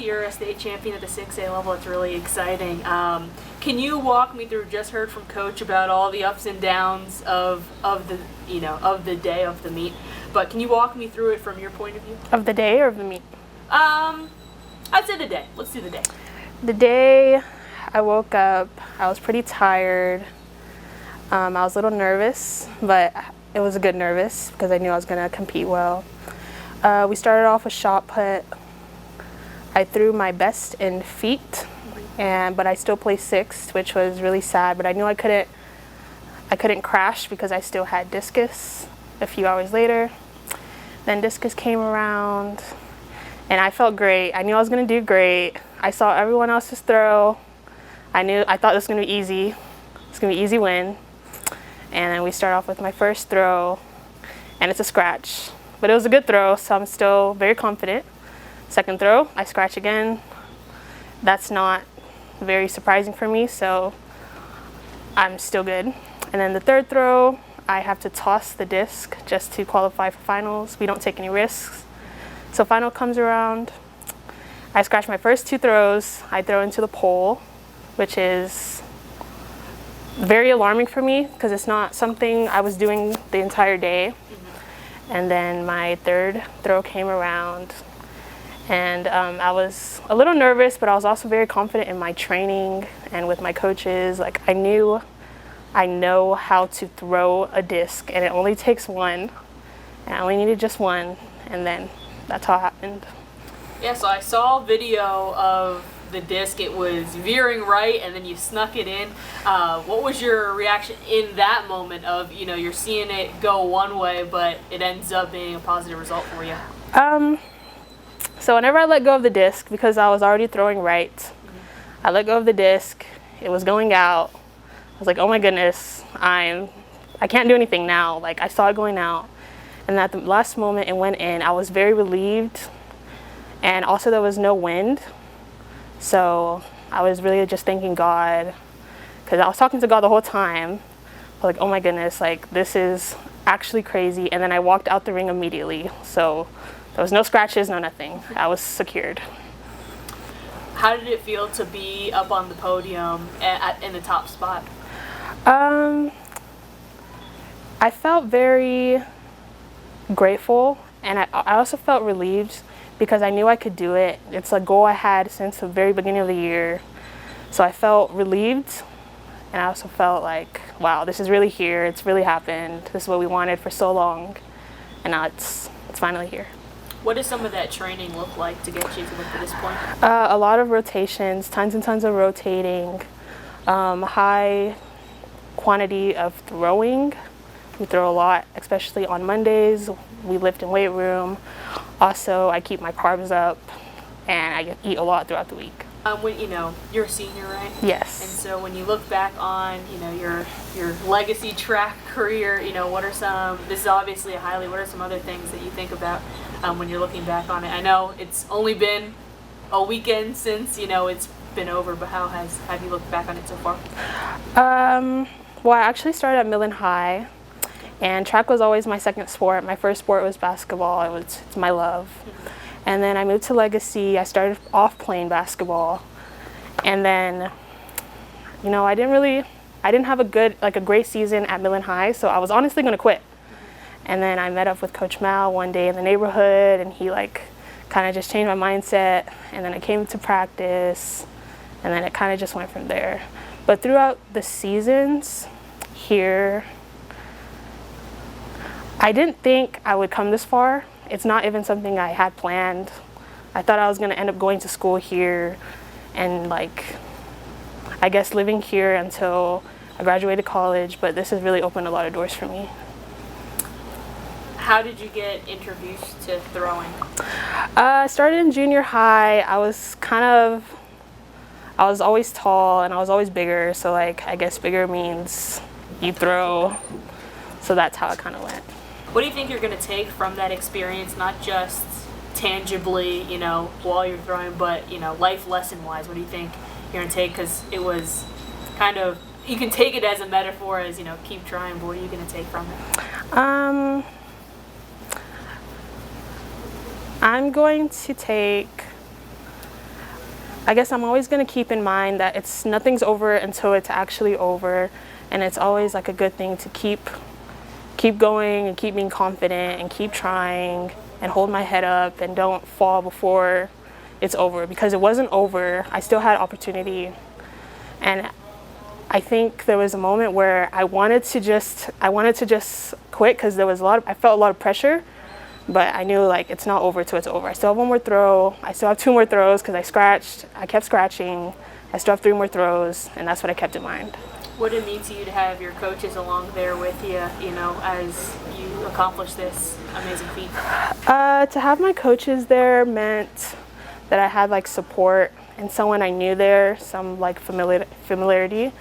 you're a state champion at the 6A level. It's really exciting. Can you walk me through? Just heard from Coach about all the ups and downs of the day of the meet, but can you walk me through it from your point of view? Of the day or of the meet? I'd say the day. Let's do the day. The day, I woke up. I was pretty tired. I was a little nervous, but it was a good nervous because I knew I was going to compete well. We started off with shot put. I threw my best in feet, but I still placed sixth, which was really sad. But I knew I couldn't crash because I still had discus a few hours later. Then discus came around, and I felt great. I knew I was going to do great. I saw everyone else's throw. I thought this was going to be easy. It's going to be an easy win. And then we start off with my first throw, and it's a scratch. But it was a good throw, so I'm still very confident. Second throw, I scratch again. That's not very surprising for me, so I'm still good. And then the third throw, I have to toss the disc just to qualify for finals. We don't take any risks. So final comes around. I scratch my first two throws. I throw into the pole, which is very alarming for me because it's not something I was doing the entire day. And then my third throw came around, and I was a little nervous, but I was also very confident in my training and with my coaches. Like I know how to throw a disc, and it only takes one, and I only needed just one, and then that's how it happened. Yeah, so I saw a video of the disc. It was veering right, and then you snuck it in. What was your reaction in that moment of, you're seeing it go one way, but it ends up being a positive result for you? So whenever I let go of the disc, because I was already throwing right, I let go of the disc. It was going out. I was like, oh my goodness, I can't do anything now. Like I saw it going out, and at the last moment it went in. I was very relieved, and also there was no wind. So I was really just thanking God, because I was talking to God the whole time. I was like, oh my goodness, like this is actually crazy. And then I walked out the ring immediately. So there was no scratches, no nothing. I was secured. How did it feel to be up on the podium in the top spot? I felt very grateful, and I also felt relieved because I knew I could do it. It's a goal I had since the very beginning of the year. So I felt relieved, and I also felt like, wow, this is really here. It's really happened. This is what we wanted for so long, and now it's finally here. What does some of that training look like to get you to this point? A lot of rotations, tons and tons of rotating, high quantity of throwing. We throw a lot, especially on Mondays. We lift in weight room. Also, I keep my carbs up, and I eat a lot throughout the week. You're a senior, right? Yes. And so when you look back on, your legacy track career, what are some? This is obviously a highlight. What are some other things that you think about when you're looking back on it? I know it's only been a weekend since it's been over, but how have you looked back on it so far? Well, I actually started at Millen High. And track was always my second sport. My first sport was basketball. It's my love. And then I moved to Legacy. I started off playing basketball. And then, I didn't have a great season at Millen High, so I was honestly going to quit. And then I met up with Coach Mal one day in the neighborhood, and he kind of just changed my mindset. And then I came to practice, and then it kind of just went from there. But throughout the seasons here, I didn't think I would come this far. It's not even something I had planned. I thought I was going to end up going to school here and I guess living here until I graduated college, but this has really opened a lot of doors for me. How did you get introduced to throwing? I started in junior high. I was always tall and I was always bigger, so I guess bigger means you throw. So that's how it kind of went. What do you think you're going to take from that experience, not just tangibly, while you're throwing, but, life lesson-wise? What do you think you're going to take? Because it was kind of, you can take it as a metaphor as, keep trying, but what are you going to take from it? I'm going to take I guess I'm always going to keep in mind that nothing's over until it's actually over, and it's always like a good thing to keep going and keep being confident and keep trying and hold my head up and don't fall before it's over, because it wasn't over. I still had opportunity, and I think there was a moment where I wanted to just quit, because I felt a lot of pressure, but I knew like it's not over till it's over. I still have one more throw. I still have 2 more throws because I kept scratching. I still have 3 more throws, and that's what I kept in mind. What did it mean to you to have your coaches along there with you, as you accomplish this amazing feat? To have my coaches there meant that I had like support and someone I knew there, some like familiarity.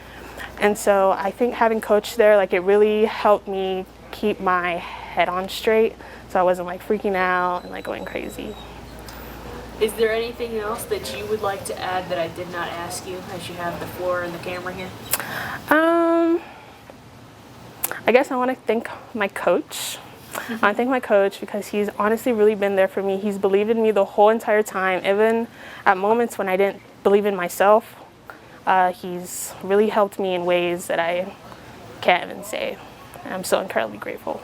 And so I think having coach there, like, it really helped me keep my head on straight, so I wasn't like freaking out and like going crazy. Is there anything else that you would like to add that I did not ask you as you have the floor and the camera here? I guess I want to thank my coach. I want to thank my coach because he's honestly really been there for me. He's believed in me the whole entire time, even at moments when I didn't believe in myself. He's really helped me in ways that I can't even say, and I'm so incredibly grateful.